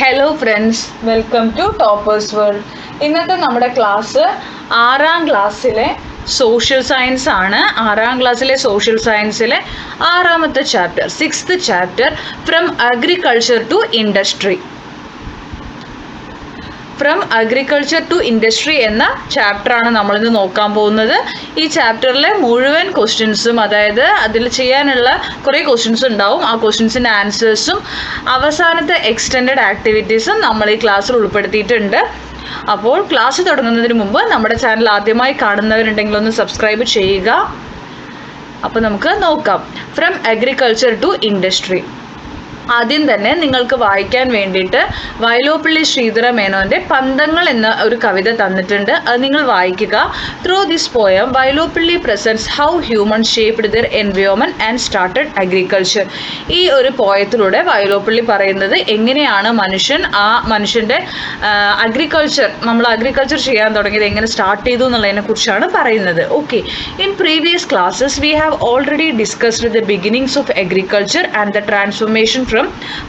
Hello friends, welcome to toppers world. ഇന്നത്തെ നമ്മുടെ class 6ാം ക്ലാസ്സിലെ സോഷ്യൽ സയൻസ് ആണ്. 6ാം ക്ലാസ്സിലെ സോഷ്യൽ സയൻസിലെ 6ാമത്തെ chapter, 6th chapter, from agriculture to industry. From agriculture to industry എന്ന ചാപ്റ്ററാണ് നമ്മളിന്ന് നോക്കാൻ പോകുന്നത്. ഈ ചാപ്റ്ററിലെ മുഴുവൻ ക്വസ്റ്റ്യൻസും, അതായത് അതിൽ ചെയ്യാനുള്ള കുറേ ക്വസ്റ്റ്യൻസ് ഉണ്ടാവും, ആ ക്വസ്റ്റ്യൻസിൻ്റെ ആൻസേഴ്സും അവസാനത്തെ എക്സ്റ്റെൻഡഡ് ആക്ടിവിറ്റീസും നമ്മൾ ഈ ക്ലാസ്സിൽ ഉൾപ്പെടുത്തിയിട്ടുണ്ട്. അപ്പോൾ ക്ലാസ് തുടങ്ങുന്നതിന് മുമ്പ് നമ്മുടെ ചാനൽ ആദ്യമായി കാണുന്നവരുണ്ടെങ്കിൽ ഒന്ന് സബ്സ്ക്രൈബ് ചെയ്യുക. അപ്പോൾ നമുക്ക് നോക്കാം. From agriculture to industry. ആദ്യം തന്നെ നിങ്ങൾക്ക് വായിക്കാൻ വേണ്ടിയിട്ട് വയലോപ്പള്ളി ശ്രീധര മേനോൻ്റെ പന്തങ്ങൾ എന്ന ഒരു കവിത തന്നിട്ടുണ്ട്. അത് നിങ്ങൾ വായിക്കുക. Through this poem Vyloppilly presents how human shaped their environment and started agriculture. ഈ ഒരു പോയത്തിലൂടെ വയലോപ്പള്ളി പറയുന്നത് എങ്ങനെയാണ് മനുഷ്യൻ്റെ നമ്മൾ അഗ്രികൾച്ചർ ചെയ്യാൻ തുടങ്ങിയത് എങ്ങനെ സ്റ്റാർട്ട് ചെയ്തു എന്നുള്ളതിനെ കുറിച്ചാണ് പറയുന്നത്. Okay, in previous classes we have already discussed the beginnings of agriculture and the transformation from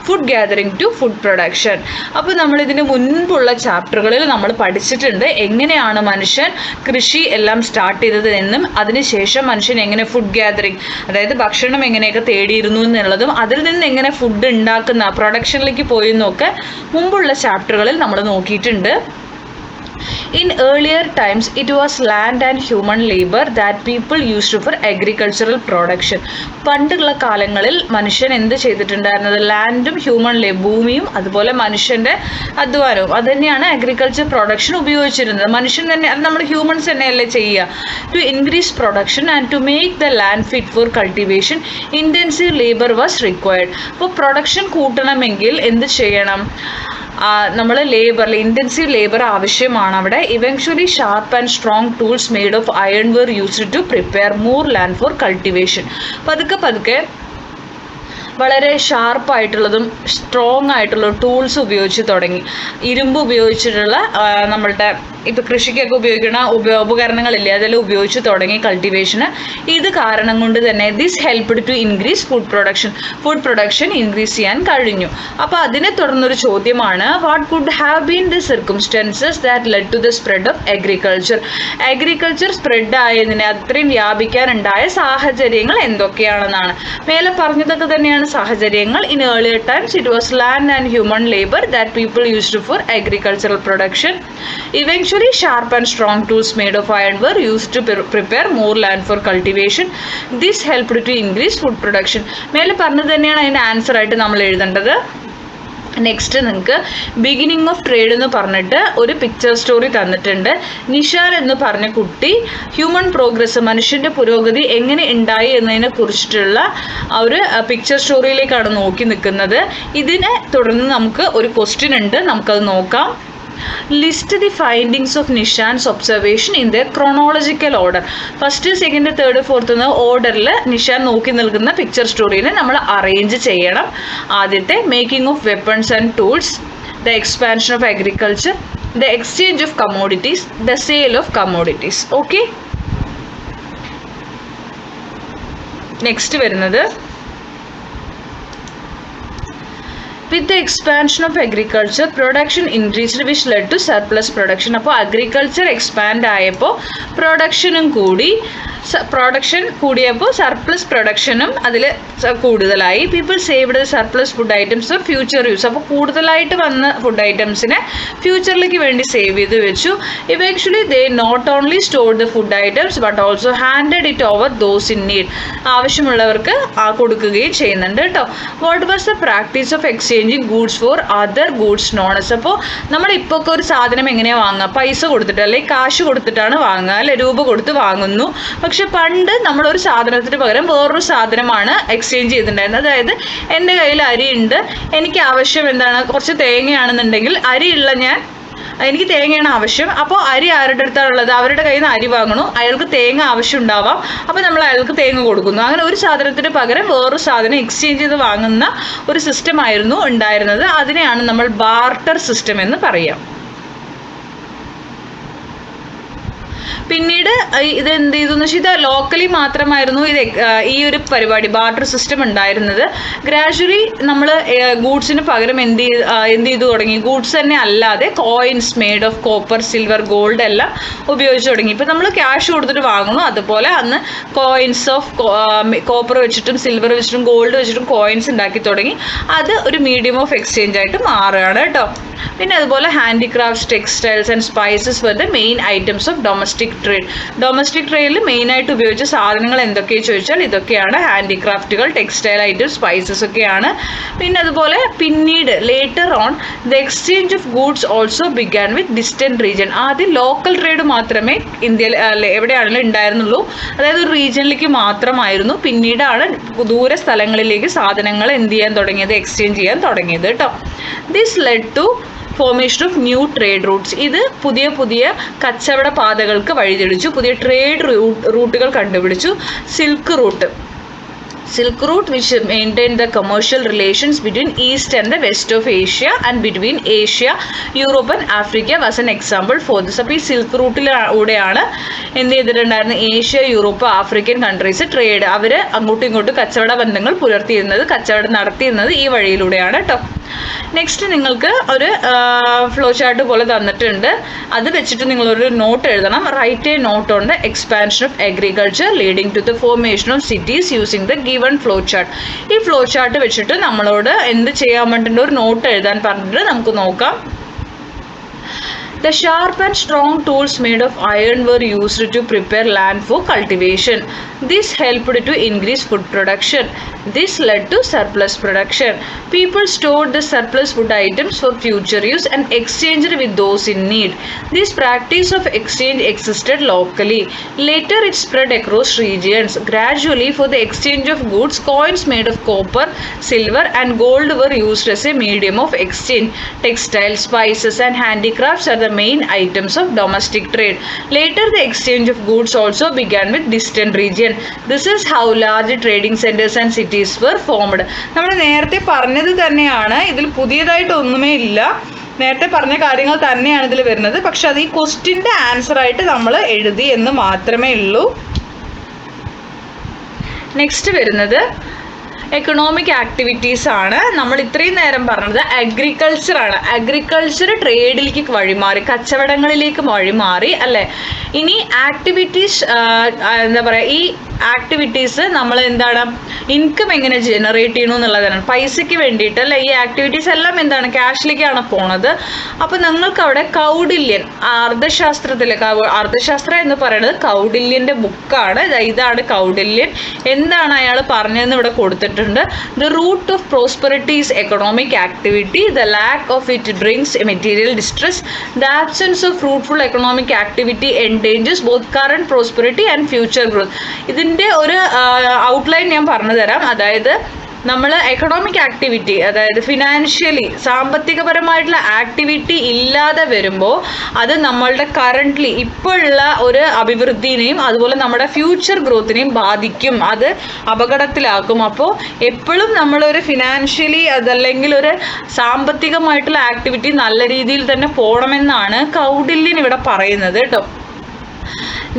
food gathering to food production. അപ്പോൾ നമ്മൾ ഇതിന് മുൻപുള്ള ചാപ്റ്ററുകളിൽ നമ്മൾ പഠിച്ചിട്ടുണ്ട് എങ്ങനെയാണ് മനുഷ്യൻ കൃഷി എല്ലാം സ്റ്റാർട്ട് ചെയ്തത് എന്നും അതിനുശേഷം മനുഷ്യൻ എങ്ങനെ ഫുഡ് ഗാദറിംഗ്, അതായത് ഭക്ഷണം എങ്ങനെയൊക്കെ തേടിയിരുന്നു എന്നുള്ളതും അതിൽ നിന്ന് എങ്ങനെ ഫുഡ് ഉണ്ടാക്കുന്ന പ്രൊഡക്ഷനിലേക്ക് പോയി എന്നൊക്കെ മുമ്പുള്ള ചാപ്റ്ററുകളിൽ നമ്മൾ നോക്കിയിട്ടുണ്ട്. In earlier times, it was land and human labor that people used for agricultural production. പണ്ടുള്ള കാലങ്ങളിൽ മനുഷ്യൻ എന്ത് ചെയ്തിട്ടുണ്ടായിരുന്നത്? ലാൻഡും ഭൂമിയും അതുപോലെ മനുഷ്യൻ്റെ അധ്വാനവും അത് തന്നെയാണ് അഗ്രികൾച്ചർ പ്രൊഡക്ഷൻ ഉപയോഗിച്ചിരുന്നത്. മനുഷ്യൻ തന്നെ, അത് നമ്മൾ ഹ്യൂമൻസ് തന്നെയല്ലേ ചെയ്യുക. To increase production and to make the land fit for cultivation intensive labour was required. അപ്പോൾ പ്രൊഡക്ഷൻ കൂട്ടണമെങ്കിൽ എന്ത് ചെയ്യണം? നമ്മൾ ഇൻറ്റൻസീവ് ലേബർ ആവശ്യമാണ് അവിടെ. Eventually sharp and strong tools made of iron were used to prepare more land for cultivation. പതുക്കെ വളരെ ഷാർപ്പായിട്ടുള്ളതും strong ആയിട്ടുള്ള ടൂൾസ് ഉപയോഗിച്ച് തുടങ്ങി. ഇരുമ്പ് ഉപയോഗിച്ചിട്ടുള്ള നമ്മളുടെ ഇപ്പോൾ കൃഷിക്കൊക്കെ ഉപയോഗിക്കുന്ന ഉപകരണങ്ങളില്ലേ, അതെല്ലാം ഉപയോഗിച്ച് തുടങ്ങി കൾട്ടിവേഷന്. ഇത് കാരണം കൊണ്ട് തന്നെ this helped to increase food production increase ചെയ്യാൻ കഴിഞ്ഞു. അപ്പോൾ അതിനെ തുടർന്നൊരു ചോദ്യമാണ്, what could have been the circumstances that led to the spread of agriculture spread ആയതിനെ, അത്രയും വ്യാപിക്കാനുണ്ടായ സാഹചര്യങ്ങൾ എന്തൊക്കെയാണെന്നാണ്. മേലെ പറഞ്ഞതൊക്കെ തന്നെയാണ് സാഹചര്യങ്ങൾ. In earlier times it was land and human labour that people used for agricultural production. Eventually, sharp and strong tools made of iron were used to prepare more land for cultivation. This helped to increase food production. മേലെ പറഞ്ഞത് തന്നെയാണ് അതിൻ്റെ answer ആയിട്ട് നമ്മൾ എഴുതേണ്ടത്. Next നിങ്ങൾക്ക് beginning of trade എന്ന് പറഞ്ഞിട്ട് ഒരു പിക്ചർ സ്റ്റോറി തന്നിട്ടുണ്ട്. നിഷാൻ എന്ന് പറഞ്ഞ കുട്ടി ഹ്യൂമൻ പ്രോഗ്രസ്, മനുഷ്യൻ്റെ പുരോഗതി എങ്ങനെ ഉണ്ടായി എന്നതിനെ കുറിച്ചിട്ടുള്ള ഒരു പിക്ചർ സ്റ്റോറിയിലേക്കാണ് നോക്കി നിൽക്കുന്നത്. ഇതിനെ തുടർന്ന് നമുക്ക് ഒരു ക്വസ്റ്റ്യൻ ഉണ്ട്, നമുക്കത് നോക്കാം. List the findings of Nishan's observation in the chronological order. First, second, third, fourth എന്ന ഓർഡറിൽ നിഷാൻ നോക്കി നിൽക്കുന്ന പിക്ചർ സ്റ്റോറീനെ നമ്മൾ അറേഞ്ച് ചെയ്യണം. ആദ്യത്തെ, making of weapons and tools, the expansion of agriculture, the exchange of commodities, the sale of commodities. Okay, next വരുന്നത്, with the expansion of agriculture production increased which led to surplus production. അപ്പോൾ agriculture expand ആയപ്പോൾ പ്രൊഡക്ഷനും കൂടിയപ്പോൾ surplus പ്രൊഡക്ഷനും അതിൽ കൂടുതലായി. People saved the surplus food items for future use. അപ്പോൾ കൂടുതലായിട്ട് വന്ന food ഐറ്റംസിനെ ഫ്യൂച്ചറിലേക്ക് വേണ്ടി സേവ് ചെയ്ത് വെച്ചു. Eventually they not only stored the food items but also handed it over those in need. ആവശ്യമുള്ളവർക്ക് കൊടുക്കുകയും ചെയ്യുന്നുണ്ട് കേട്ടോ. What was the practice of exchanging goods for other goods known as. അപ്പോൾ നമ്മളിപ്പോൾ ഒക്കെ ഒരു സാധനം എങ്ങനെയാണ് വാങ്ങുക? പൈസ കൊടുത്തിട്ട്, അല്ലെങ്കിൽ കാശ് കൊടുത്തിട്ടാണ് വാങ്ങുക, അല്ലെ രൂപ കൊടുത്ത് വാങ്ങുന്നു. പക്ഷെ പണ്ട് നമ്മളൊരു സാധനത്തിന് പകരം വേറൊരു സാധനമാണ് എക്സ്ചേഞ്ച് ചെയ്തിട്ടുണ്ടായിരുന്നത്. അതായത് എൻ്റെ കയ്യിൽ അരിയുണ്ട്, എനിക്ക് ആവശ്യം എന്താണ്? കുറച്ച് തേങ്ങയാണെന്നുണ്ടെങ്കിൽ എനിക്ക് തേങ്ങയാണ് ആവശ്യം. അപ്പോൾ അരി ആരുടെ അടുത്താണുള്ളത്? അവരുടെ കയ്യിൽ നിന്ന് അരി വാങ്ങണു, അയാൾക്ക് തേങ്ങ ആവശ്യം ഉണ്ടാവാം, അപ്പോൾ നമ്മൾ അയാൾക്ക് തേങ്ങ കൊടുക്കുന്നു. അങ്ങനെ ഒരു സാധനത്തിന് പകരം വേറൊരു സാധനം എക്സ്ചേഞ്ച് ചെയ്ത് വാങ്ങുന്ന ഒരു സിസ്റ്റം ആയിരുന്നു ഉണ്ടായിരുന്നത്. അതിനെയാണ് നമ്മൾ ബാർട്ടർ സിസ്റ്റം എന്ന് പറയാം. പിന്നീട് ഇത് എന്ത് ചെയ്തു എന്ന് വെച്ചാൽ ഇത് ലോക്കലി മാത്രമായിരുന്നു ഈ ഒരു പരിപാടി ബാർട്ടർ സിസ്റ്റം ഉണ്ടായിരുന്നത്. ഗ്രാജുവലി നമ്മൾ ഗൂഡ്സിന് പകരം എന്ത് ചെയ്തു തുടങ്ങി, ഗൂഡ്സ് തന്നെ അല്ലാതെ coins made of copper, silver, gold എല്ലാം ഉപയോഗിച്ച് തുടങ്ങി. ഇപ്പം നമ്മൾ ക്യാഷ് കൊടുത്തിട്ട് വാങ്ങുന്നു, അതുപോലെ അന്ന് കോയിൻസ് ഓഫ് കോപ്പർ വെച്ചിട്ടും സിൽവർ വെച്ചിട്ടും ഗോൾഡ് വെച്ചിട്ടും കോയിൻസ് ഉണ്ടാക്കി തുടങ്ങി. അത് ഒരു മീഡിയം ഓഫ് എക്സ്ചേഞ്ച് ആയിട്ട് മാറുകയാണ് കേട്ടോ. പിന്നെ അതുപോലെ handicrafts, textiles and spices were the main items of domestic trade. Domestic ട്രേഡിൽ മെയിനായിട്ട് ഉപയോഗിച്ച സാധനങ്ങൾ എന്തൊക്കെയാണ് ചോദിച്ചാൽ ഇതൊക്കെയാണ്. ഹാൻഡിക്രാഫ്റ്റുകൾ, ടെക്സ്റ്റൈൽ ഐറ്റംസ്, സ്പൈസസ് ഒക്കെയാണ്. പിന്നെ അതുപോലെ പിന്നീട് later on the exchange of goods also began with distant region. ആദ്യം ലോക്കൽ ട്രേഡ് മാത്രമേ ഇന്ത്യയിൽ എവിടെയാണെങ്കിലും ഉണ്ടായിരുന്നുള്ളൂ, അതായത് ഒരു റീജിയനിലേക്ക് മാത്രമായിരുന്നു. പിന്നീടാണ് ദൂര സ്ഥലങ്ങളിലേക്ക് സാധനങ്ങൾ എന്ത് ചെയ്യാൻ തുടങ്ങിയത്, എക്സ്ചേഞ്ച് ചെയ്യാൻ തുടങ്ങിയത് കേട്ടോ. This led to formation of new trade routes. ഇത് പുതിയ കച്ചവട പാതകൾക്ക് വഴിതെളിച്ചു, പുതിയ ട്രേഡ് റൂട്ടുകൾ കണ്ടുപിടിച്ചു. Silk route which maintained the commercial relations between East and the West of Asia and between Asia, Europe and Africa was an example for this. അപ്പോൾ ഈ silk റൂട്ടിലൂടെയാണ് എന്ത് ചെയ്തിട്ടുണ്ടായിരുന്നത്, Asia, Europe, African countries trade, അവർ അങ്ങോട്ടും ഇങ്ങോട്ടും കച്ചവട ബന്ധങ്ങൾ പുലർത്തിയിരുന്നത്, കച്ചവടം നടത്തിയിരുന്നത് ഈ വഴിയിലൂടെയാണ് കേട്ടോ. നെക്സ്റ്റ് നിങ്ങൾക്ക് ഒരു ഫ്ലോ ചാർട്ട് പോലെ തന്നിട്ടുണ്ട്. അത് വെച്ചിട്ട് നിങ്ങളൊരു നോട്ട് എഴുതണം. Write a note on the expansion of agriculture leading to the formation of cities using the given flow chart. ഈ ഫ്ലോ ചാർട്ട് വെച്ചിട്ട് നമ്മളോട് എന്ത് ചെയ്യാൻ വേണ്ടിയിട്ട് ഒരു നോട്ട് എഴുതാൻ പറഞ്ഞിട്ട് നമുക്ക് നോക്കാം. The sharp and strong tools made of iron were used to prepare land for cultivation. This helped to increase food production. This led to surplus production. People stored the surplus food items for future use and exchanged with those in need. This practice of exchange existed locally. Later it spread across regions. Gradually, for the exchange of goods, coins made of copper, silver and gold were used as a medium of exchange. Textiles, spices and handicrafts are the main items of domestic trade. Later, the exchange of goods also began with distant region. This is how large trading centers and cities were formed. നമ്മൾ നേരത്തെ പറഞ്ഞത് തന്നെയാണ്, ഇതിൽ പുതിയതായിട്ട് ഒന്നുമേ ഇല്ല. നേരത്തെ പറഞ്ഞ കാര്യങ്ങൾ തന്നെയാണ് ഇതിൽ വരുന്നത്. പക്ഷെ അത് ഈ ക്വസ്റ്റ്യൻ്റെ ആൻസർ ആയിട്ട് നമ്മൾ എഴുതി എന്ന് മാത്രമേ ഉള്ളൂ. നെക്സ്റ്റ് വരുന്നത് എക്കണോമിക് ആക്ടിവിറ്റീസ് ആണ്. നമ്മൾ ഇത്രയും നേരം പറഞ്ഞത് അഗ്രികൾച്ചർ ആണ്. അഗ്രികൾച്ചർ ട്രേഡിലേക്ക് വഴിമാറി, കച്ചവടങ്ങളിലേക്ക് വഴിമാറി അല്ലേ. ഇനി ആക്ടിവിറ്റീസ് എന്താ പറയുക, ഈ ആക്ടിവിറ്റീസ് നമ്മൾ എന്താണ്, ഇൻകം എങ്ങനെ ജനറേറ്റ് ചെയ്യണം എന്നുള്ളതാണ്. പൈസയ്ക്ക് വേണ്ടിയിട്ട് അല്ലേ ഈ ആക്ടിവിറ്റീസ് എല്ലാം എന്താണ്, ക്യാഷിലേക്കാണ് പോണത്. അപ്പോൾ നിങ്ങൾക്ക് അവിടെ കൗഡില്യൻ, അർത്ഥശാസ്ത്രത്തിലെ അർത്ഥശാസ്ത്രം എന്ന് പറയുന്നത് കൗഡില്യൻ്റെ ബുക്കാണ്. ഇതാണ് കൗഡില്യൻ. എന്താണ് അയാൾ പറഞ്ഞതെന്ന് ഇവിടെ കൊടുത്തിട്ടുണ്ട്. The root of prosperity is economic activity. The lack of it brings material distress. The absence of fruitful economic activity endangers both current prosperity and future growth. ഇതിൻ്റെ ഒരു ഔട്ട്ലൈൻ ഞാൻ പറഞ്ഞു തരാം. അതായത് നമ്മൾ എക്കണോമിക് ആക്ടിവിറ്റി, അതായത് ഫിനാൻഷ്യലി സാമ്പത്തികപരമായിട്ടുള്ള ആക്ടിവിറ്റി ഇല്ലാതെ വരുമ്പോൾ അത് നമ്മളുടെ കറൻ്റ്ലി ഇപ്പോഴുള്ള ഒരു അഭിവൃദ്ധിനെയും അതുപോലെ നമ്മുടെ ഫ്യൂച്ചർ ഗ്രോത്തിനെയും ബാധിക്കും, അത് അപകടത്തിലാക്കും. അപ്പോൾ എപ്പോഴും നമ്മളൊരു ഫിനാൻഷ്യലി അതല്ലെങ്കിൽ ഒരു സാമ്പത്തികമായിട്ടുള്ള ആക്ടിവിറ്റി നല്ല രീതിയിൽ തന്നെ പോകണമെന്നാണ് കൗഡില്യൻ ഇവിടെ പറയുന്നത് കേട്ടോ.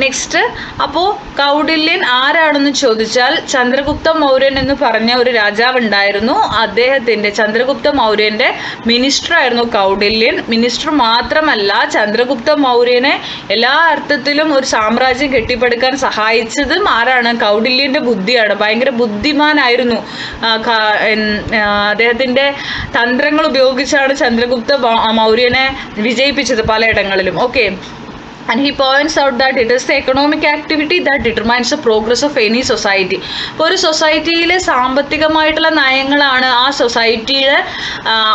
നെക്സ്റ്റ്, അപ്പോൾ കൗഡില്യൻ ആരാണെന്ന് ചോദിച്ചാൽ ചന്ദ്രഗുപ്ത മൗര്യൻ എന്ന് പറഞ്ഞ ഒരു രാജാവ് ഉണ്ടായിരുന്നു. അദ്ദേഹത്തിൻ്റെ ചന്ദ്രഗുപ്ത മൗര്യൻ്റെ മിനിസ്റ്റർ ആയിരുന്നു കൗഡില്യൻ. മിനിസ്റ്റർ മാത്രമല്ല, ചന്ദ്രഗുപ്ത മൗര്യനെ എല്ലാ അർത്ഥത്തിലും ഒരു സാമ്രാജ്യം കെട്ടിപ്പടുക്കാൻ സഹായിച്ചതും ആരാണ്, കൗഡില്യൻ്റെ ബുദ്ധിയാണ്. ഭയങ്കര ബുദ്ധിമാനായിരുന്നു. അദ്ദേഹത്തിൻ്റെ തന്ത്രങ്ങൾ ഉപയോഗിച്ചാണ് ചന്ദ്രഗുപ്ത മൗര്യനെ വിജയിപ്പിച്ചത് പലയിടങ്ങളിലും. Okay. And he points out that it is the economic activity that determines the progress of any society. ഇപ്പോൾ ഒരു സൊസൈറ്റിയിലെ സാമ്പത്തികമായിട്ടുള്ള നയങ്ങളാണ് ആ സൊസൈറ്റിയുടെ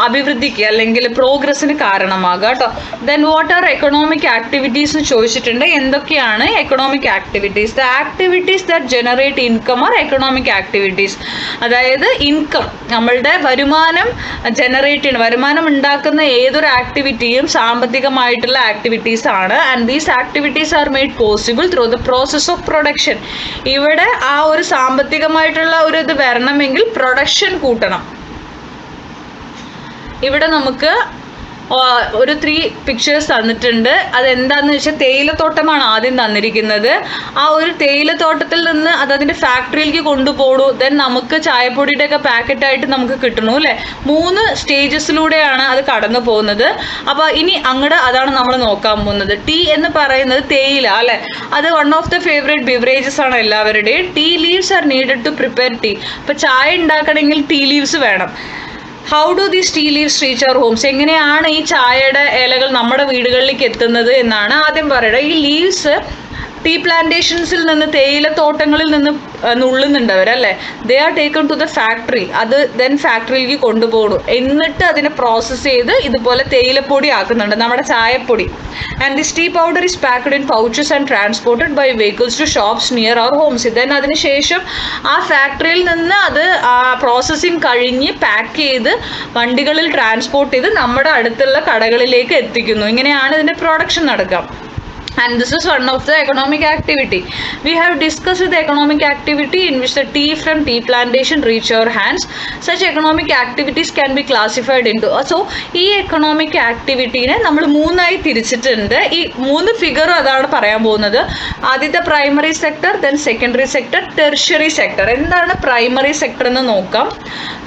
അഭിവൃദ്ധിക്ക് അല്ലെങ്കിൽ പ്രോഗ്രസ്സിന് കാരണമാകുക കേട്ടോ. Then what are economic activities എന്ന് ചോദിച്ചിട്ടുണ്ട്. എന്തൊക്കെയാണ് economic activities? The activities that generate income are economic activities. അതായത് ഇൻകം, നമ്മളുടെ വരുമാനം ജനറേറ്റ് ചെയ്യുന്ന, വരുമാനം ഉണ്ടാക്കുന്ന ഏതൊരു ആക്ടിവിറ്റിയും സാമ്പത്തികമായിട്ടുള്ള ആക്ടിവിറ്റീസ് ആണ്. And these activities are made possible through the process of production. ഇവിടെ ആ ഒരു സാമ്പത്തികമായിട്ടുള്ള ഒരു ഇത് വരണമെങ്കിൽ പ്രൊഡക്ഷൻ കൂട്ടണം. ഇവിടെ നമുക്ക് ഒരു 3 പിക്ചേഴ്സ് തന്നിട്ടുണ്ട്. അതെന്താണെന്ന് വെച്ചാൽ തേയിലത്തോട്ടമാണ് ആദ്യം തന്നിരിക്കുന്നത്. ആ ഒരു തേയിലത്തോട്ടത്തിൽ നിന്ന് അതിൻ്റെ ഫാക്ടറിയിലേക്ക് കൊണ്ടുപോകൂ, ദെൻ നമുക്ക് ചായപ്പൊടിയുടെ ഒക്കെ പാക്കറ്റായിട്ട് നമുക്ക് കിട്ടണു അല്ലേ. 3 സ്റ്റേജസിലൂടെയാണ് അത് കടന്നു പോകുന്നത്. അപ്പോൾ ഇനി അങ്ങോട്ട് അതാണ് നമ്മൾ നോക്കാൻ പോകുന്നത്. ടീ എന്ന് പറയുന്നത് തേയില അല്ലേ, അത് one of the favourite beverages ആണ് എല്ലാവരുടെയും. Tea leaves are needed to prepare tea. ഇപ്പോൾ ചായ ഉണ്ടാക്കണമെങ്കിൽ ടീ ലീവ്സ് വേണം. How do these tea leaves reach our homes? എങ്ങനെയാണ് ഈ ചായയുടെ ഇലകൾ നമ്മുടെ വീടുകളിലേക്ക് എത്തുന്നത് എന്നാണ് ആദ്യം പറയുന്നത്. ഈ ലീവ്സ് ടീ പ്ലാന്റേഷൻസിൽ നിന്ന്, തേയിലത്തോട്ടങ്ങളിൽ നിന്ന് നുള്ളുന്നുണ്ട് അവരല്ലേ. They are taken to the factory. അത് ദെൻ ഫാക്ടറിയിലേക്ക് കൊണ്ടുപോകും. എന്നിട്ട് അതിനെ പ്രോസസ്സ് ചെയ്ത് ഇതുപോലെ തേയിലപ്പൊടി ആക്കുന്നുണ്ട്, നമ്മുടെ ചായപ്പൊടി. And this tea powder is packed in pouches and transported by vehicles to shops near our homes. Then അതിനുശേഷം ആ ഫാക്ടറിയിൽ നിന്ന് അത് പ്രോസസ്സിങ് കഴിഞ്ഞ് പാക്ക് ചെയ്ത് വണ്ടികളിൽ ട്രാൻസ്പോർട്ട് ചെയ്ത് നമ്മുടെ അടുത്തുള്ള കടകളിലേക്ക് എത്തിക്കുന്നു. ഇങ്ങനെയാണ് ഇതിൻ്റെ പ്രൊഡക്ഷൻ നടക്കുക. And this is one of the economic activity. We have discussed the economic activity in which the tea from tea plantation reach our hands. Such economic activities can be classified into. So ഈ economic activity-നെ നമ്മൾ 3ആയി തിരിച്ചിട്ടുണ്ട്. ഈ 3 ഫിഗറും അതാണ് പറയാൻ പോകുന്നത്. ആദ്യത്തെ primary sector, then secondary sector, tertiary sector. എന്താണ് primary sector എന്ന് നോക്കാം.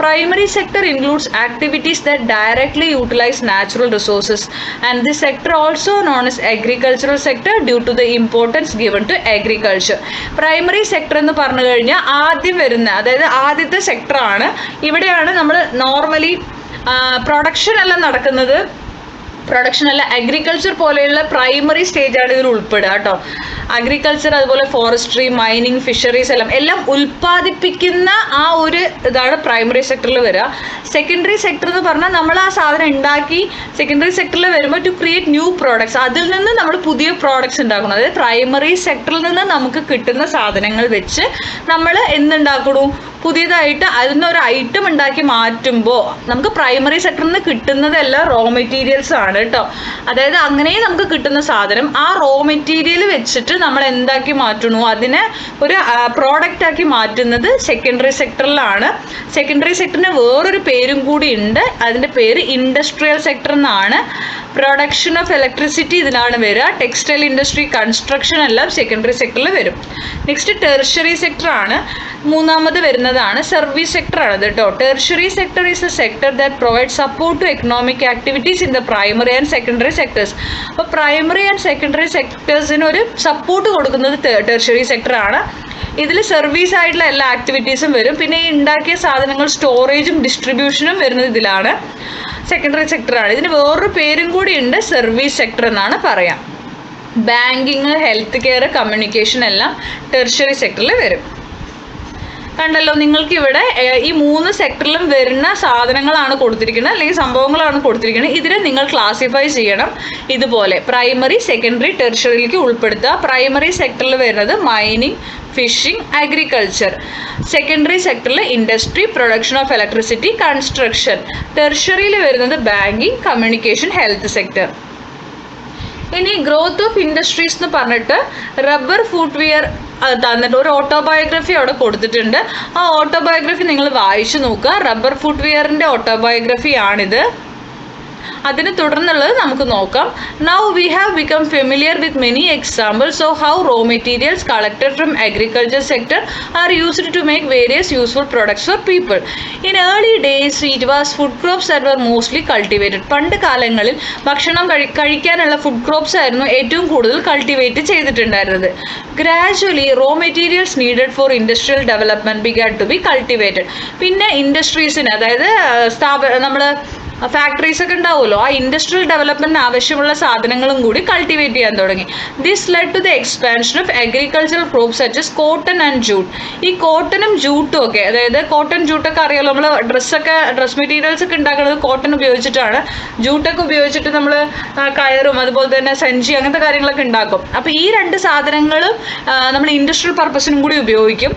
Primary sector includes activities that directly utilize natural resources, and this sector also known as agricultural sector due to the importance given to agriculture. Primary sector എന്ന് പറഞ്ഞു കഴിഞ്ഞാൽ ആദ്യം വരുന്ന, അതായത് ആദ്യത്തെ സെക്ടറാണ്. ഇവിടെയാണ് നമ്മൾ നോർമലി പ്രൊഡക്ഷൻ എല്ലാം നടക്കുന്നത്. പ്രൊഡക്ഷൻ അല്ല, അഗ്രികൾച്ചർ പോലെയുള്ള പ്രൈമറി സ്റ്റേജാണ് ഇതിൽ ഉൾപ്പെടുക കേട്ടോ. അഗ്രികൾച്ചർ, അതുപോലെ ഫോറസ്ട്രി, മൈനിങ്, ഫിഷറീസ് എല്ലാം ഉൽപ്പാദിപ്പിക്കുന്ന ആ ഒരു ഇതാണ് പ്രൈമറി സെക്ടറിൽ വരിക. സെക്കൻഡറി സെക്ടർ എന്ന് പറഞ്ഞാൽ നമ്മൾ ആ സാധനം ഉണ്ടാക്കി സെക്കൻഡറി സെക്ടറിൽ വരുമ്പോൾ ടു ക്രിയേറ്റ് ന്യൂ പ്രോഡക്ട്സ്, അതിൽ നിന്ന് നമ്മൾ പുതിയ പ്രോഡക്ട്സ് ഉണ്ടാക്കണം. അതായത് പ്രൈമറി സെക്ടറിൽ നിന്ന് നമുക്ക് കിട്ടുന്ന സാധനങ്ങൾ വെച്ച് നമ്മൾ എന്തുണ്ടാക്കണു, പുതിയതായിട്ട് അതിൽ നിന്ന് ഒരു ഐറ്റം ഉണ്ടാക്കി മാറ്റുമ്പോൾ നമുക്ക് പ്രൈമറി സെക്ടറിൽ നിന്ന് കിട്ടുന്നതെല്ലാം റോ മെറ്റീരിയൽസ് ആണ് കേട്ടോ. അതായത് അങ്ങനെ നമുക്ക് കിട്ടുന്ന സാധനം ആ റോ മെറ്റീരിയൽ വെച്ചിട്ട് നമ്മൾ എന്താക്കി മാറ്റണു, അതിനെ ഒരു പ്രോഡക്റ്റ് ആക്കി മാറ്റുന്നത് സെക്കൻഡറി സെക്ടറിലാണ്. സെക്കൻഡറി സെക്ടറിന് വേറൊരു പേരും കൂടി ഉണ്ട്. അതിൻ്റെ പേര് ഇൻഡസ്ട്രിയൽ സെക്ടർ എന്നാണ്. പ്രൊഡക്ഷൻ ഓഫ് ഇലക്ട്രിസിറ്റി ഇതിലാണ് വരിക. ടെക്സ്റ്റൈൽ ഇൻഡസ്ട്രി, കൺസ്ട്രക്ഷൻ എല്ലാം സെക്കൻഡറി സെക്ടറിൽ വരും. നെക്സ്റ്റ് ടെർഷ്യറി സെക്ടർ ആണ്. മൂന്നാമത് വരുന്നതാണ് സർവീസ് സെക്ടർ ആണ് കേട്ടോ. Tertiary sector is a sector that provide support to economic activities in the primary and secondary sectors. അപ്പോൾ പ്രൈമറി ആൻഡ് സെക്കൻഡറി സെക്ടേഴ്സിന് ഒരു സപ്പോർട്ട് കൊടുക്കുന്നത് ടെർഷ്യറി സെക്ടർ ആണ്. ഇതിൽ സർവീസ് ആയിട്ടുള്ള എല്ലാ ആക്ടിവിറ്റീസും വരും. പിന്നെ ഈ ഉണ്ടാക്കിയ സാധനങ്ങൾ സ്റ്റോറേജും ഡിസ്ട്രിബ്യൂഷനും വരുന്നത് ഇതിലാണ്. സെക്കൻഡറി സെക്ടറാണ്. ഇതിന് വേറൊരു പേരും കൂടി ഉണ്ട്, സർവീസ് സെക്ടർ എന്നാണ് പറയാം. ബാങ്കിങ്, ഹെൽത്ത് കെയർ, കമ്മ്യൂണിക്കേഷൻ എല്ലാം ടെർഷ്യറി സെക്ടറിൽ വരും. കണ്ടല്ലോ, നിങ്ങൾക്കിവിടെ ഈ 3 സെക്ടറിലും വരുന്ന സാധനങ്ങളാണ് കൊടുത്തിരിക്കുന്നത്, അല്ലെങ്കിൽ സംഭവങ്ങളാണ് കൊടുത്തിരിക്കുന്നത്. ഇതിനെ നിങ്ങൾ ക്ലാസിഫൈ ചെയ്യണം ഇതുപോലെ, പ്രൈമറി, സെക്കൻഡറി, ടെർഷ്യറിയിലേക്ക് ഉൾപ്പെടുത്തുക. പ്രൈമറി സെക്ടറിൽ വരുന്നത് മൈനിങ്, ഫിഷിംഗ്, അഗ്രികൾച്ചർ. സെക്കൻഡറി സെക്ടറിൽ industry, production of electricity, construction. ടെർഷ്യറിയിൽ വരുന്നത് ബാങ്കിങ്, കമ്മ്യൂണിക്കേഷൻ, ഹെൽത്ത് സെക്ടർ. ഇനി ഗ്രോത്ത് ഓഫ് ഇൻഡസ്ട്രീസ് എന്ന് പറഞ്ഞിട്ട് റബ്ബർ, ഫുട്വെയർ തന്നിട്ട് ഒരു ഓട്ടോബയോഗ്രഫി അവിടെ കൊടുത്തിട്ടുണ്ട്. ആ ഓട്ടോബയോഗ്രഫി നിങ്ങൾ വായിച്ചു നോക്കുക. റബ്ബർ ഫുട്വെയറിൻ്റെ ഓട്ടോബയോഗ്രഫി ആണിത്. അതിന് തുടർന്നുള്ളത് നമുക്ക് നോക്കാം. Now we have become familiar with many examples of how raw materials collected from agriculture sector are used to make various useful products for people. In early days it was food crops that were mostly cultivated. പണ്ട് കാലങ്ങളിൽ ഭക്ഷണം കഴിക്കാനുള്ള food crops ആയിരുന്നു ഏറ്റവും കൂടുതൽ cultivate ചെയ്തിട്ടുണ്ടായിരുന്നത്. Gradually raw materials needed for industrial development began to be cultivated. പിന്നെ ഇൻഡസ്ട്രീസിന്, അതായത് നമ്മൾ ഫാക്ടറീസ് ഒക്കെ ഉണ്ടാവുമല്ലോ, ആ ഇൻഡസ്ട്രിയൽ ഡെവലപ്മെൻറ്റിന് ആവശ്യമുള്ള സാധനങ്ങളും കൂടി കൾട്ടിവേറ്റ് ചെയ്യാൻ തുടങ്ങി. This led to the expansion of agricultural crops such as cotton and jute. ഈ കോട്ടണും ജൂട്ടും ഒക്കെ, അതായത് കോട്ടൺ ജൂട്ടൊക്കെ അറിയാമല്ലോ, നമ്മൾ ഡ്രസ് മെറ്റീരിയൽസ് ഒക്കെ ഉണ്ടാക്കുന്നത് കോട്ടൺ ഉപയോഗിച്ചിട്ടാണ്. ജൂട്ടൊക്കെ ഉപയോഗിച്ചിട്ട് നമ്മൾ കയറും, അതുപോലെ തന്നെ സഞ്ചി, അങ്ങനത്തെ കാര്യങ്ങളൊക്കെ ഉണ്ടാക്കും. അപ്പോൾ ഈ 2 സാധനങ്ങളും നമ്മൾ ഇൻഡസ്ട്രിയൽ പർപ്പസിനും കൂടി ഉപയോഗിക്കും.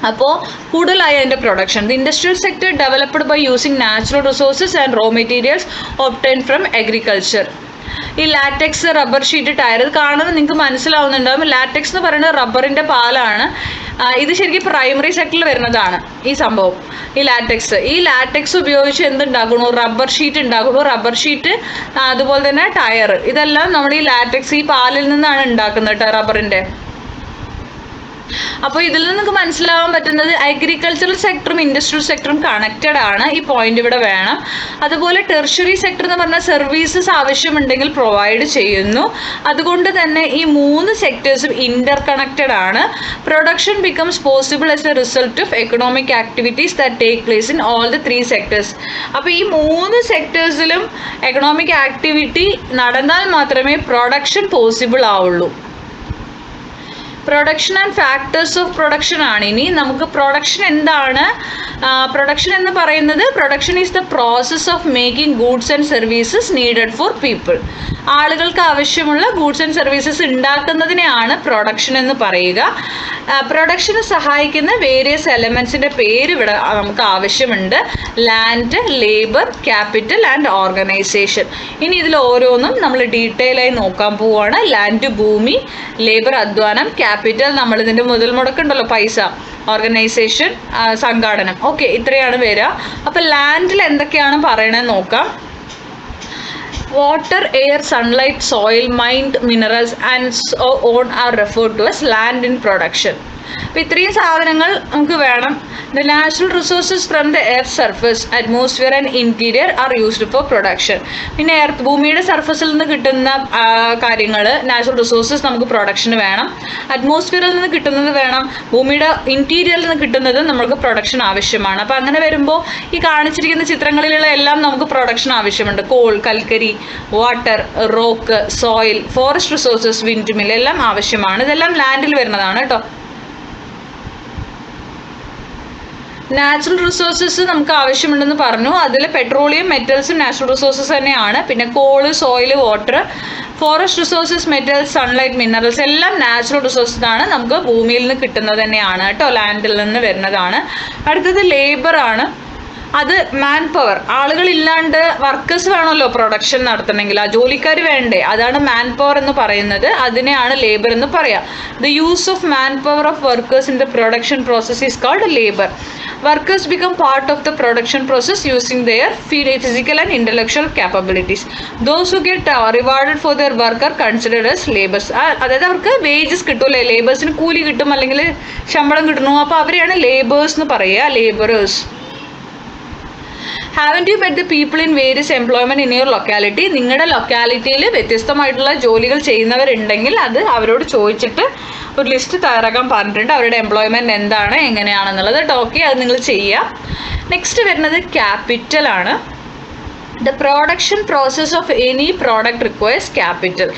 അപ്പോൾ കൂടുതലായി അതിൻ്റെ production. The industrial sector developed by using natural resources and raw materials obtained from agriculture. ഈ ലാറ്റക്സ്, റബ്ബർ ഷീറ്റ്, ടയർ, ഇത് കാണുന്നത് നിങ്ങൾക്ക് മനസ്സിലാവുന്നുണ്ടാവും. ലാറ്റക്സ് എന്ന് പറയുന്നത് റബ്ബറിൻ്റെ പാലാണ്. ഇത് ശരിക്കും പ്രൈമറി സെക്ടറിൽ വരുന്നതാണ് ഈ സംഭവം. ഈ ലാറ്റക്സ് ഉപയോഗിച്ച് എന്തുണ്ടാക്കണു? റബ്ബർ ഷീറ്റ് ഉണ്ടാക്കണു. റബ്ബർ ഷീറ്റ്, അതുപോലെ തന്നെ ടയർ, ഇതെല്ലാം നമ്മുടെ ഈ ലാറ്റക്സ്, ഈ പാലിൽ നിന്നാണ് ഉണ്ടാക്കുന്നത് കേട്ടോ, റബ്ബറിൻ്റെ. അപ്പോൾ ഇതിൽ നിന്ന് നിങ്ങൾക്ക് മനസ്സിലാവാൻ പറ്റുന്നത് അഗ്രികൾച്ചറൽ സെക്ടറും ഇൻഡസ്ട്രിയൽ സെക്ടറും കണക്റ്റഡ് ആണ്. ഈ പോയിന്റ് ഇവിടെ വേണം. അതുപോലെ ടെർഷ്യറി സെക്ടർ എന്ന് പറഞ്ഞാൽ സർവീസസ് ആവശ്യമുണ്ടെങ്കിൽ പ്രൊവൈഡ് ചെയ്യുന്നു. അതുകൊണ്ട് തന്നെ ഈ 3 സെക്ടേഴ്സും ഇന്റർ കണക്റ്റഡ് ആണ്. Production becomes possible as A result of economic activities that take place in all the 3 sectors. അപ്പോൾ ഈ 3 സെക്ടേഴ്സിലും എക്കണോമിക് ആക്ടിവിറ്റി നടന്നാൽ മാത്രമേ പ്രൊഡക്ഷൻ പോസിബിൾ ആവുള്ളൂ. Production and factors of production ആണ്. ഇനി നമുക്ക് പ്രൊഡക്ഷൻ എന്താണ്? പ്രൊഡക്ഷൻ എന്ന് പറയുന്നത്, production is the process of making goods and services needed for people. ആളുകൾക്ക് ആവശ്യമുള്ള ഗൂഡ്സ് ആൻഡ് സർവീസസ് ഉണ്ടാക്കുന്നതിനെയാണ് പ്രൊഡക്ഷൻ എന്ന് പറയുക. പ്രൊഡക്ഷന് സഹായിക്കുന്ന വേരിയസ് എലമെൻസിൻ്റെ പേര് ഇവിടെ നമുക്ക് ആവശ്യമുണ്ട്. Land, labour, capital and organisation. ഇനി ഇതിൽ ഓരോന്നും നമ്മൾ ഡീറ്റെയിൽ ആയി നോക്കാൻ പോവുകയാണ്. ലാൻഡ് ഭൂമി, ലേബർ അധ്വാനം, ക്യാപിറ്റൽ നമ്മളിതിൻ്റെ മുതൽ മുടക്കുണ്ടല്ലോ പൈസ, ഓർഗനൈസേഷൻ സംഘാടനം. ഓക്കെ, ഇത്രയാണ് വരിക. അപ്പോൾ ലാൻഡിൽ എന്തൊക്കെയാണ് പറയണതെന്ന് നോക്കാം. Water, air, sunlight, soil, mind, minerals and so on are referred to as land in production. അപ്പോൾ ഇത്രയും സാധനങ്ങൾ നമുക്ക് വേണം. The natural resources from the earth's surface, atmosphere and interior are used for production. പിന്നെ ഭൂമിയുടെ സർഫസിൽ നിന്ന് കിട്ടുന്ന കാര്യങ്ങൾ, നാച്ചുറൽ റിസോഴ്സസ് നമുക്ക് പ്രൊഡക്ഷന് വേണം. അറ്റ്മോസ്ഫിയറിൽ നിന്ന് കിട്ടുന്നത് വേണം. ഭൂമിയുടെ ഇൻറ്റീരിയറിൽ നിന്ന് കിട്ടുന്നത് നമുക്ക് പ്രൊഡക്ഷൻ ആവശ്യമാണ്. അപ്പോൾ അങ്ങനെ വരുമ്പോൾ ഈ കാണിച്ചിരിക്കുന്ന ചിത്രങ്ങളിലുള്ള എല്ലാം നമുക്ക് പ്രൊഡക്ഷൻ ആവശ്യമുണ്ട്. കോൾ, കൽക്കരി, water, rock, soil, forest resources, wind mill എല്ലാം ആവശ്യമാണ്. ഇതെല്ലാം ലാൻഡിൽ വരുന്നതാണ് കേട്ടോ. നാച്ചുറൽ റിസോഴ്സസ് നമുക്ക് ആവശ്യമുണ്ടെന്ന് പറഞ്ഞു. അതിൽ പെട്രോളിയം, മെറ്റൽസും നാച്ചുറൽ റിസോഴ്സസ് തന്നെയാണ്. പിന്നെ call, soil, water, forest resources, metals, sunlight, minerals എല്ലാം നാച്ചുറൽ റിസോഴ്സസ് ആണ്. നമുക്ക് ഭൂമിയിൽ നിന്ന് കിട്ടുന്നത് തന്നെയാണ് കേട്ടോ, ലാൻഡിൽ നിന്ന് വരുന്നതാണ്. അടുത്തത് ലേബർ ആണ്. അത് മാൻ പവർ, ആളുകളില്ലാണ്ട് വർക്കേഴ്സ് വേണമല്ലോ പ്രൊഡക്ഷൻ നടത്തണമെങ്കിൽ, ആ ജോലിക്കാർ വേണ്ടേ, അതാണ് മാൻ പവർ എന്ന് പറയുന്നത്. അതിനെയാണ് ലേബർ എന്ന് പറയാം. The use of man power of workers in the production process is called labour. Workers become part of the production process using their physical and intellectual capabilities. Those who get rewarded for their work are considered as laborers. അതായത് അവർക്ക് wages കിട്ടൂല്ലേ, ലേബേഴ്സിന് കൂലി കിട്ടും അല്ലെങ്കിൽ ശമ്പളം കിട്ടണു, അപ്പോൾ അവരെയാണ് labours എന്ന് പറയുക, labourers. Haven't you met the people in various employment in your locality? നിങ്ങളുടെ ലൊക്കാലിറ്റിയിൽ വ്യത്യസ്തമായിട്ടുള്ള ജോലികൾ ചെയ്യുന്നവരുണ്ടെങ്കിൽ അത് അവരോട് ചോദിച്ചിട്ട് ഒരു ലിസ്റ്റ് തയ്യാറാക്കാൻ പറഞ്ഞിട്ടുണ്ട്. അവരുടെ എംപ്ലോയ്മെൻറ്റ് എന്താണ്, എങ്ങനെയാണെന്നുള്ളത്. ഓക്കെ, അത് നിങ്ങൾ ചെയ്യുക. നെക്സ്റ്റ് വരുന്നത് ക്യാപിറ്റൽ ആണ്. The production process of any product requires capital.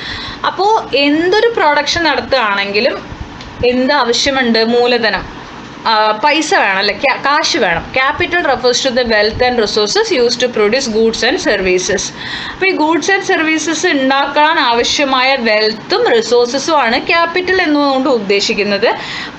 അപ്പോൾ എന്തൊരു പ്രൊഡക്ഷൻ നടത്തുകയാണെങ്കിലും എന്ത് ആവശ്യമുണ്ട്? മൂലധനം, പൈസ വേണം അല്ലെ, കാശ് വേണം. Capital refers to the wealth and resources use to produce goods and services. അപ്പോൾ ഈ ഗൂഡ്സ് ആൻഡ് സർവീസസ് ഉണ്ടാക്കാൻ ആവശ്യമായ വെൽത്തും റിസോഴ്സസും ആണ് ക്യാപിറ്റൽ എന്നുകൊണ്ട് ഉദ്ദേശിക്കുന്നത്.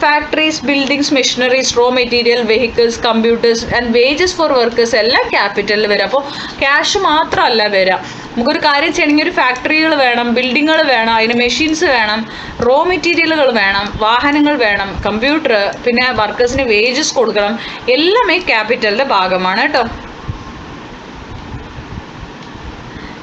Factories, buildings, machineries, raw material, vehicles, computers and wages for workers എല്ലാം ക്യാപിറ്റലിൽ വരും. അപ്പോൾ ക്യാഷ് മാത്രമല്ല വരിക. നമുക്കൊരു കാര്യം ചെയ്യണമെങ്കിൽ ഒരു ഫാക്ടറികൾ വേണം, ബിൽഡിങ്ങുകൾ വേണം, അതിന് മെഷീൻസ് വേണം, റോ മെറ്റീരിയലുകൾ വേണം, വാഹനങ്ങൾ വേണം, കമ്പ്യൂട്ടർ, പിന്നെ വർക്കേഴ്സിന് വേജസ് കൊടുക്കണം. എല്ലാം ഈ ക്യാപിറ്റലിൻ്റെ ഭാഗമാണ് കേട്ടോ.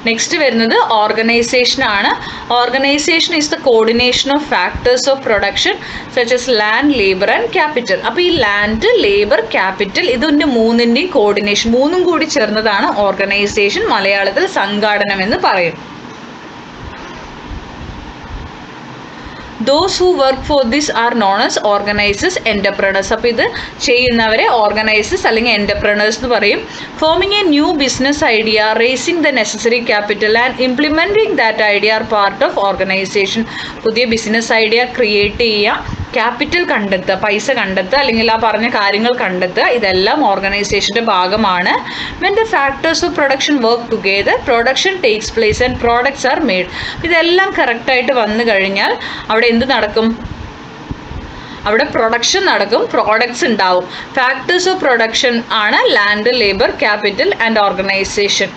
നെക്സ്റ്റ് വരുന്നത് ഓർഗനൈസേഷൻ ആണ്. Organisation is the coordination of factors of production such as land, labour and capital. അപ്പോൾ ഈ ലാൻഡ്, ലേബർ, ക്യാപിറ്റൽ ഇതിൻ്റെ മൂന്നിൻ്റെയും കോർഡിനേഷൻ, മൂന്നും കൂടി ചേർന്നതാണ് ഓർഗനൈസേഷൻ. മലയാളത്തിൽ സംഘാടനം എന്ന് പറയും. Those who work for this are known as organizers, entrepreneurs. അപ്പോൾ ഇത് ചെയ്യുന്നവരെ ഓർഗനൈസേഴ്സ് അല്ലെങ്കിൽ എന്റർപ്രണേഴ്സ് എന്ന് പറയും. Forming a new business idea, raising the necessary capital and implementing that idea are part of organisation. പുതിയ ബിസിനസ് ഐഡിയ ക്രിയേറ്റ് ചെയ്യുക, capital കണ്ടെത്തുക, പൈസ കണ്ടെത്തുക, അല്ലെങ്കിൽ ആ പറഞ്ഞ കാര്യങ്ങൾ കണ്ടെത്തുക, ഇതെല്ലാം ഓർഗനൈസേഷൻ്റെ ഭാഗമാണ്. When the factors of production work together, production takes place and products are made. ഇതെല്ലാം കറക്റ്റായിട്ട് വന്നു കഴിഞ്ഞാൽ അവിടെ എന്ത് നടക്കും? അവിടെ പ്രൊഡക്ഷൻ നടക്കും, പ്രോഡക്ട്സ് ഉണ്ടാവും. ഫാക്ടേഴ്സ് ഓഫ് പ്രൊഡക്ഷൻ ആണ് land, labour, capital and organisation.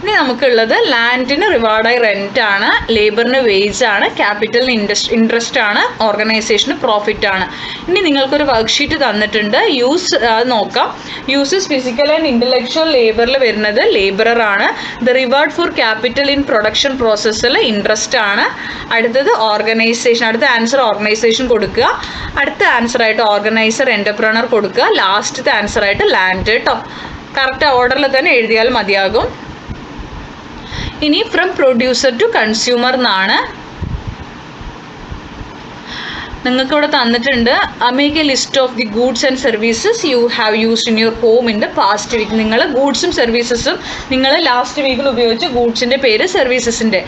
ഇനി നമുക്കുള്ളത് ലാൻഡിന് റിവാർഡായി റെന്റ് ആണ്, ലേബറിന് വേജ് ആണ്, ക്യാപിറ്റലിന് ഇൻട്രസ്റ്റ് ആണ്, ഓർഗനൈസേഷന് പ്രോഫിറ്റ് ആണ്. ഇനി നിങ്ങൾക്കൊരു വർക്ക്ഷീറ്റ് തന്നിട്ടുണ്ട്. യൂസ് നോക്കാം. യൂസസ് ഫിസിക്കൽ ആൻഡ് ഇന്റലക്ച്വൽ ലേബറിൽ വരുന്നത് ലേബറർ ആണ്. The reward four capital in production പ്രോസസ്സിൽ ഇൻട്രസ്റ്റ് ആണ്. അടുത്തത് ഓർഗനൈസേഷൻ. അടുത്ത ആൻസർ ഓർഗനൈസേഷൻ കൊടുക്കുക. അടുത്ത ആൻസർ ആയിട്ട് ഓർഗനൈസർ എന്റർപ്രണർ കൊടുക്കുക. ലാസ്റ്റത്തെ ആൻസർ ആയിട്ട് ലാൻഡ് കേട്ടോ. കറക്റ്റ് ഓർഡറിൽ തന്നെ എഴുതിയാൽ മതിയാകും. ഇനി ഫ്രം പ്രൊഡ്യൂസർ ടു കൺസ്യൂമർ എന്നാണ്. നിങ്ങൾക്ക് ഇവിടെ തന്നിട്ടുണ്ട്. Make a list of the goods and services you have used in your home in the past week. നിങ്ങൾ ഗൂഡ്സും സർവീസസും നിങ്ങൾ ലാസ്റ്റ് വീക്കിൽ ഉപയോഗിച്ച ഗൂഡ്സിൻ്റെ പേര്, സർവീസസിൻ്റെ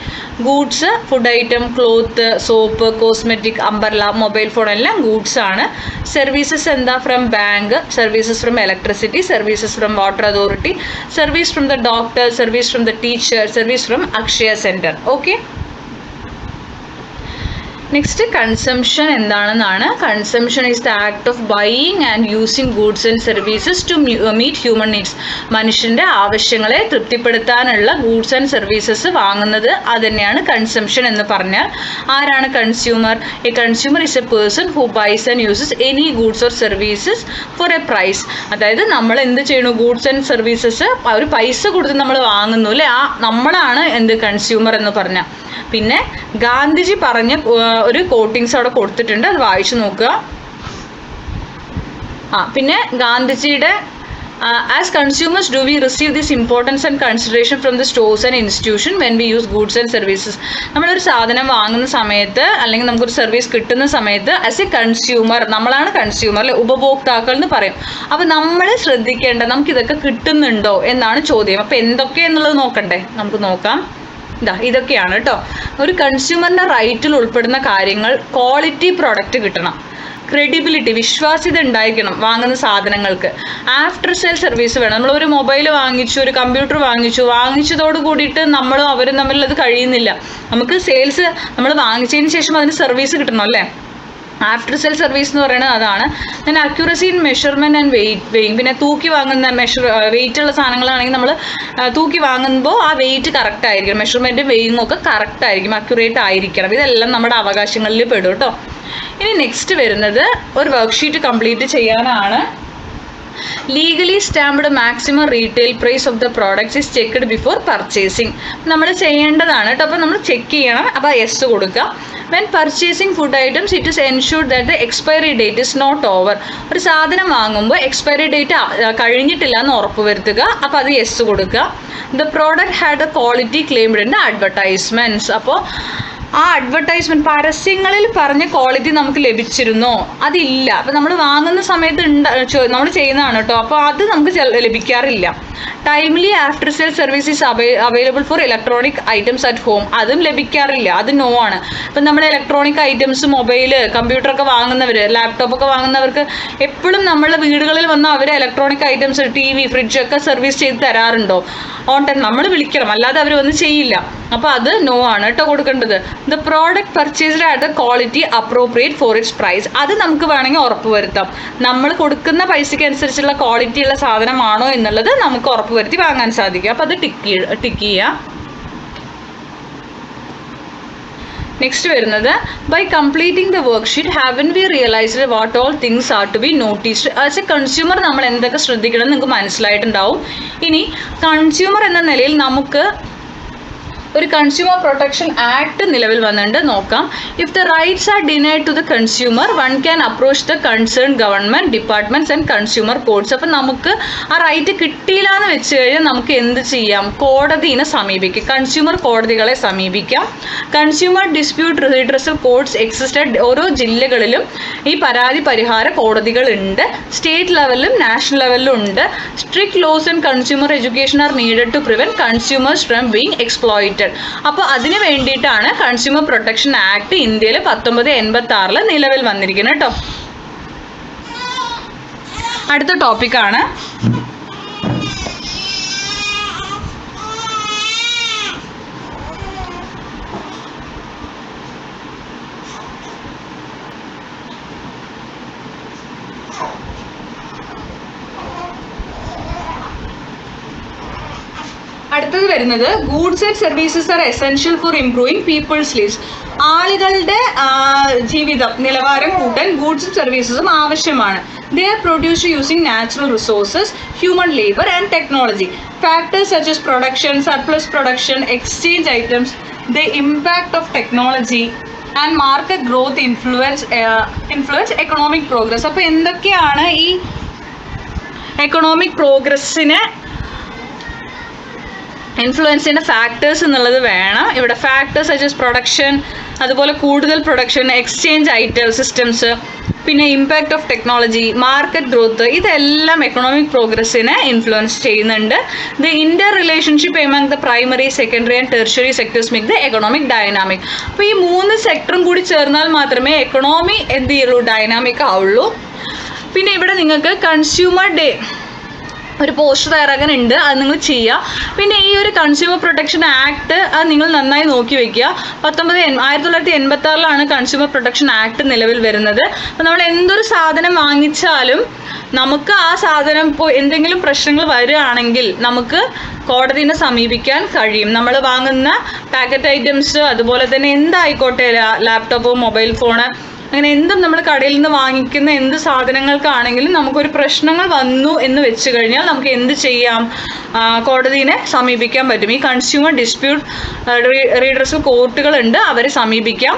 goods food item, cloth, soap, cosmetic, umbrella, mobile phone എല്ലാം ഗൂഡ്സ് ആണ്. സർവീസസ് എന്താ? From bank, services from electricity, services from water authority, service from the doctor, service from the teacher, service from Akshaya centre. Okay. Next consumption എന്താണെന്നാണ്. Consumption is the act of buying and using goods and services to meet human needs. മനുഷ്യൻ്റെ ആവശ്യങ്ങളെ തൃപ്തിപ്പെടുത്താനുള്ള goods and services വാങ്ങുന്നത് അത് തന്നെയാണ് consumption എന്ന് പറഞ്ഞാൽ. ആരാണ് consumer? A consumer is a person who buys and uses any goods or services for a price. അതായത് നമ്മൾ എന്ത് ചെയ്യണു? ഗൂഡ്സ് ആൻഡ് സർവീസസ് ഒരു പൈസ കൊടുത്ത് നമ്മൾ വാങ്ങുന്നു അല്ലേ, നമ്മളാണ് എന്ത് കൺസ്യൂമർ എന്ന് പറഞ്ഞാൽ. പിന്നെ ഗാന്ധിജി പറഞ്ഞ ഒരു കോട്ടിങ്സ് അവിടെ കൊടുത്തിട്ടുണ്ട്, അത് വായിച്ചു നോക്കുക. പിന്നെ ഗാന്ധിജിയുടെ as consumers do we receive this importance and consideration from the stores and institution when we use goods and services. നമ്മളൊരു സാധനം വാങ്ങുന്ന സമയത്ത് അല്ലെങ്കിൽ നമുക്കൊരു സർവീസ് കിട്ടുന്ന സമയത്ത് ആസ് എ കൺസ്യൂമർ, നമ്മളാണ് കൺസ്യൂമർ അല്ലെ, ഉപഭോക്താക്കൾ എന്ന് പറയും. അപ്പോൾ നമ്മൾ ശ്രദ്ധിക്കേണ്ട നമുക്കിതൊക്കെ കിട്ടുന്നുണ്ടോ എന്നാണ് ചോദ്യം. അപ്പോൾ എന്തൊക്കെയെന്നുള്ളത് നോക്കണ്ടേ? നമുക്ക് നോക്കാം. ഇതൊക്കെയാണ് കേട്ടോ. ഒരു കൺസ്യൂമറിൻ്റെ റൈറ്റിൽ ഉൾപ്പെടുന്ന കാര്യങ്ങൾ: ക്വാളിറ്റി പ്രോഡക്റ്റ് കിട്ടണം, ക്രെഡിബിലിറ്റി, വിശ്വാസ്യത ഉണ്ടായിരിക്കണം വാങ്ങുന്ന സാധനങ്ങൾക്ക്, ആഫ്റ്റർ സെയിൽ സർവീസ് വേണം. നമ്മളൊരു മൊബൈൽ വാങ്ങിച്ചു, ഒരു കമ്പ്യൂട്ടർ വാങ്ങിച്ചതോട് കൂടിയിട്ട് നമ്മളും അവരും തമ്മിൽ അത് കഴിയുന്നില്ല. നമുക്ക് സെയിൽസ് നമ്മൾ വാങ്ങിച്ചതിന് ശേഷം അതിന് സർവീസ് കിട്ടണം അല്ലേ. ആഫ്റ്റർ സെയിൽ സർവീസ് എന്ന് പറയുന്നത് അതാണ്. പിന്നെ accuracy in measurement and weighing. പിന്നെ തൂക്കി വാങ്ങുന്ന വെയിറ്റ് ഉള്ള സാധനങ്ങളാണെങ്കിൽ നമ്മൾ തൂക്കി വാങ്ങുമ്പോൾ ആ വെയിറ്റ് കറക്റ്റ് ആയിരിക്കണം, മെഷർമെൻറ്റും വെയിങ്ങും ഒക്കെ കറക്റ്റ് ആയിരിക്കും, അക്യുറേറ്റ് ആയിരിക്കണം. ഇതെല്ലാം നമ്മുടെ അവകാശങ്ങളിൽ പെടും കേട്ടോ. ഇനി നെക്സ്റ്റ് വരുന്നത് ഒരു വർക്ക്ഷീറ്റ് കംപ്ലീറ്റ് ചെയ്യാനാണ്. Legally stamped maximum retail price of the products is checked before purchasing. നമ്മൾ ചെയ്യേണ്ടതാണ് കേട്ടോ. അപ്പോൾ നമ്മൾ ചെക്ക് ചെയ്യണം. അപ്പോൾ എസ് കൊടുക്കുക. When purchasing food items it is ensured that the expiry date is not over. ഒരു സാധനം വാങ്ങുമ്പോൾ എക്സ്പയറി ഡേറ്റ് കഴിഞ്ഞിട്ടില്ല എന്ന് ഉറപ്പ് വരുത്തുക. അപ്പോൾ അത് എസ് കൊടുക്കുക. The product had A quality claimed in the advertisements. അപ്പോൾ ആ അഡ്വർടൈസ്മെൻറ്റ് പരസ്യങ്ങളിൽ പറഞ്ഞ ക്വാളിറ്റി നമുക്ക് ലഭിച്ചിരുന്നോ? അതില്ല. അപ്പോൾ നമ്മൾ വാങ്ങുന്ന സമയത്ത് നമ്മൾ ചെയ്യുന്നതാണ് കേട്ടോ. അപ്പോൾ അത് നമുക്ക് ലഭിക്കാറില്ല. Timely after sale service is available for electronic items at home. അതും ലഭിക്കാറില്ല, അത് നോ ആണ്. ഇപ്പം നമ്മുടെ ഇലക്ട്രോണിക് ഐറ്റംസ്, മൊബൈല്, കമ്പ്യൂട്ടറൊക്കെ വാങ്ങുന്നവർ, ലാപ്ടോപ്പൊക്കെ വാങ്ങുന്നവർക്ക് എപ്പോഴും നമ്മളുടെ വീടുകളിൽ വന്ന് അവരെ ഇലക്ട്രോണിക് ഐറ്റംസ്, TV, ഫ്രിഡ്ജൊക്കെ സർവീസ് ചെയ്ത് തരാറുണ്ടോ? ഓൺ ടൈം നമ്മൾ വിളിക്കണം, അല്ലാതെ അവർ വന്ന് ചെയ്യില്ല. അപ്പോൾ അത് നോ ആണ് കേട്ടോ കൊടുക്കേണ്ടത്. The product purchased at the quality appropriate for its price. അത് നമുക്ക് വേണമെങ്കിൽ ഉറപ്പ് വരുത്താം. നമ്മൾ കൊടുക്കുന്ന പൈസയ്ക്ക് അനുസരിച്ചുള്ള ക്വാളിറ്റി ഉള്ള സാധനമാണോ എന്നുള്ളത് നമുക്ക് ഉറപ്പ് വരുത്തി വാങ്ങാൻ സാധിക്കും. അപ്പോൾ അത് ടിക്ക് ചെയ്യുക. നെക്സ്റ്റ് വരുന്നത് by completing the worksheet haven't we realised what all things are to be noticed. As a consumer നമ്മൾ എന്തൊക്കെ ശ്രദ്ധിക്കണം നിങ്ങൾക്ക് മനസ്സിലായിട്ടുണ്ടാവും. ഇനി കൺസ്യൂമർ എന്ന നിലയിൽ നമുക്ക് ഒരു കൺസ്യൂമർ പ്രൊട്ടക്ഷൻ ആക്ട് നിലവിൽ വന്നിട്ടുണ്ട്, നോക്കാം. If the rights are denied to the consumer one can approach the concern government departments and consumer courts. അപ്പം നമുക്ക് ആ റൈറ്റ് കിട്ടിയില്ല എന്ന് വെച്ച് കഴിഞ്ഞാൽ നമുക്ക് എന്ത് ചെയ്യാം? കോടതിയെ സമീപിക്കാം, കൺസ്യൂമർ കോടതികളെ സമീപിക്കാം. Consumer dispute redressal courts existed. ഓരോ ജില്ലകളിലും ഈ പരാതി പരിഹാര കോടതികളുണ്ട്. സ്റ്റേറ്റ് ലെവലിലും നാഷണൽ ലെവലിലും ഉണ്ട്. Strict laws and consumer education are needed to prevent consumers from being exploited. അപ്പോൾ അതിന് വേണ്ടിയിട്ടാണ് കൺസ്യൂമർ പ്രൊട്ടക്ഷൻ ആക്ട് ഇന്ത്യയിൽ 1986 നിലവിൽ വന്നിരിക്കുന്നത് കേട്ടോ. അടുത്ത ടോപ്പിക്കാണ് അടുത്തത് വരുന്നത് goods and services are essential for improving people's lives. ആളുകളുടെ ജീവിതം നിലവാരം കൂട്ടാൻ ഗൂഡ്സും സർവീസസും ആവശ്യമാണ്. They are produced using natural resources, human labor and technology. Factors such as production, surplus production, exchange items, the impact of technology and market growth influence economic progress. അപ്പോൾ എന്തൊക്കെയാണ് ഈ economic പ്രോഗ്രസ്സിനെ influence ചെയ്യുന്ന factors എന്നുള്ളത് വേണം. ഇവിടെ factors such as production, അതുപോലെ കൂടുതൽ production, exchange item systems, പിന്നെ impact of technology, market growth, ഇതെല്ലാം എക്കണോമിക് പ്രോഗ്രസ്സിനെ ഇൻഫ്ലുവൻസ് ചെയ്യുന്നുണ്ട്. The Inter relationship among the primary, secondary and tertiary sectors make the economic dynamic. അപ്പോൾ ഈ 3 സെക്ടറും കൂടി ചേർന്നാൽ മാത്രമേ എക്കണോമി എന്ത് ചെയ്യുള്ളൂ, ഡൈനാമിക് ആവുള്ളൂ. പിന്നെ ഇവിടെ നിങ്ങൾക്ക് കൺസ്യൂമർ ഡേ ഒരു പോസ്റ്റർ തയ്യാറാക്കാനുണ്ട്, അത് നിങ്ങൾ ചെയ്യുക. പിന്നെ ഈ ഒരു കൺസ്യൂമർ പ്രൊട്ടക്ഷൻ ആക്ട് അത് നിങ്ങൾ നന്നായി നോക്കി വെക്കുക. 1986 കൺസ്യൂമർ പ്രൊട്ടക്ഷൻ ആക്ട് നിലവിൽ വരുന്നത്. അപ്പോൾ നമ്മൾ എന്തൊരു സാധനം വാങ്ങിച്ചാലും നമുക്ക് ആ സാധനം ഇപ്പോൾ എന്തെങ്കിലും പ്രശ്നങ്ങൾ വരികയാണെങ്കിൽ നമുക്ക് കോടതിനെ സമീപിക്കാൻ കഴിയും. നമ്മൾ വാങ്ങുന്ന പാക്കറ്റ് ഐറ്റംസ്, അതുപോലെ തന്നെ എന്തായിക്കോട്ടെ, ലാപ്ടോപ്പ്, മൊബൈൽ ഫോണ്, അങ്ങനെ എന്തും നമ്മൾ കടയിൽ നിന്ന് വാങ്ങിക്കുന്ന എന്ത് സാധനങ്ങൾക്കാണെങ്കിലും നമുക്കൊരു പ്രശ്നങ്ങൾ വന്നു എന്ന് വെച്ച് കഴിഞ്ഞാൽ നമുക്ക് എന്ത് ചെയ്യാം, കോടതിനെ സമീപിക്കാൻ പറ്റും. ഈ കൺസ്യൂമർ ഡിസ്പ്യൂട്ട് റീഡ്രസൽ കോർട്ടുകളുണ്ട്, അവരെ സമീപിക്കാം.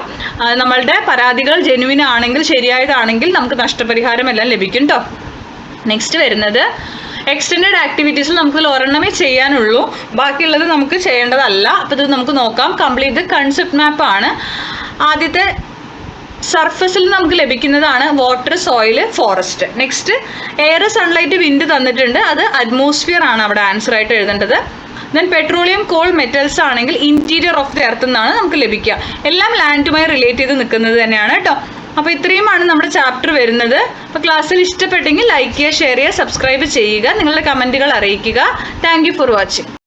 നമ്മളുടെ പരാതികൾ ജെന്യുവിൻ ആണെങ്കിൽ, ശരിയായതാണെങ്കിൽ നമുക്ക് നഷ്ടപരിഹാരം എല്ലാം ലഭിക്കും കേട്ടോ. നെക്സ്റ്റ് വരുന്നത് എക്സ്റ്റെൻഡഡ് ആക്ടിവിറ്റീസിൽ നമുക്ക് ഒരെണ്ണമേ ചെയ്യാനുള്ളൂ, ബാക്കിയുള്ളത് നമുക്ക് ചെയ്യേണ്ടതല്ല. അപ്പോൾ ഇത് നമുക്ക് നോക്കാം. കംപ്ലീറ്റ് കൺസെപ്റ്റ് മാപ്പാണ്. ആദ്യത്തെ സർഫസിൽ നമുക്ക് ലഭിക്കുന്നതാണ് water, soil, forest. Next air, sunlight, wind തന്നിട്ടുണ്ട്, അത് അറ്റ്മോസ്ഫിയർ ആണ് അവിടെ ആൻസർ ആയിട്ട് എഴുതേണ്ടത്. ദെൻ പെട്രോളിയം, കോൾ, മെറ്റൽസ് ആണെങ്കിൽ ഇന്റീരിയർ ഓഫ് ദി എർത്ത് എന്നാണ് നമുക്ക് ലഭിക്കുക. എല്ലാം ലാൻഡുമായി റിലേറ്റ് ചെയ്ത് നിൽക്കുന്നത് തന്നെയാണ് കേട്ടോ. അപ്പോൾ ഇത്രയുമാണ് നമ്മുടെ ചാപ്റ്റർ വരുന്നത്. അപ്പോൾ ക്ലാസ്സിൽ ഇഷ്ടപ്പെട്ടെങ്കിൽ ലൈക്ക് ചെയ്യുക, ഷെയർ ചെയ്യുക, സബ്സ്ക്രൈബ് ചെയ്യുക, നിങ്ങളുടെ കമൻറ്റുകൾ അറിയിക്കുക. Thank you for watching.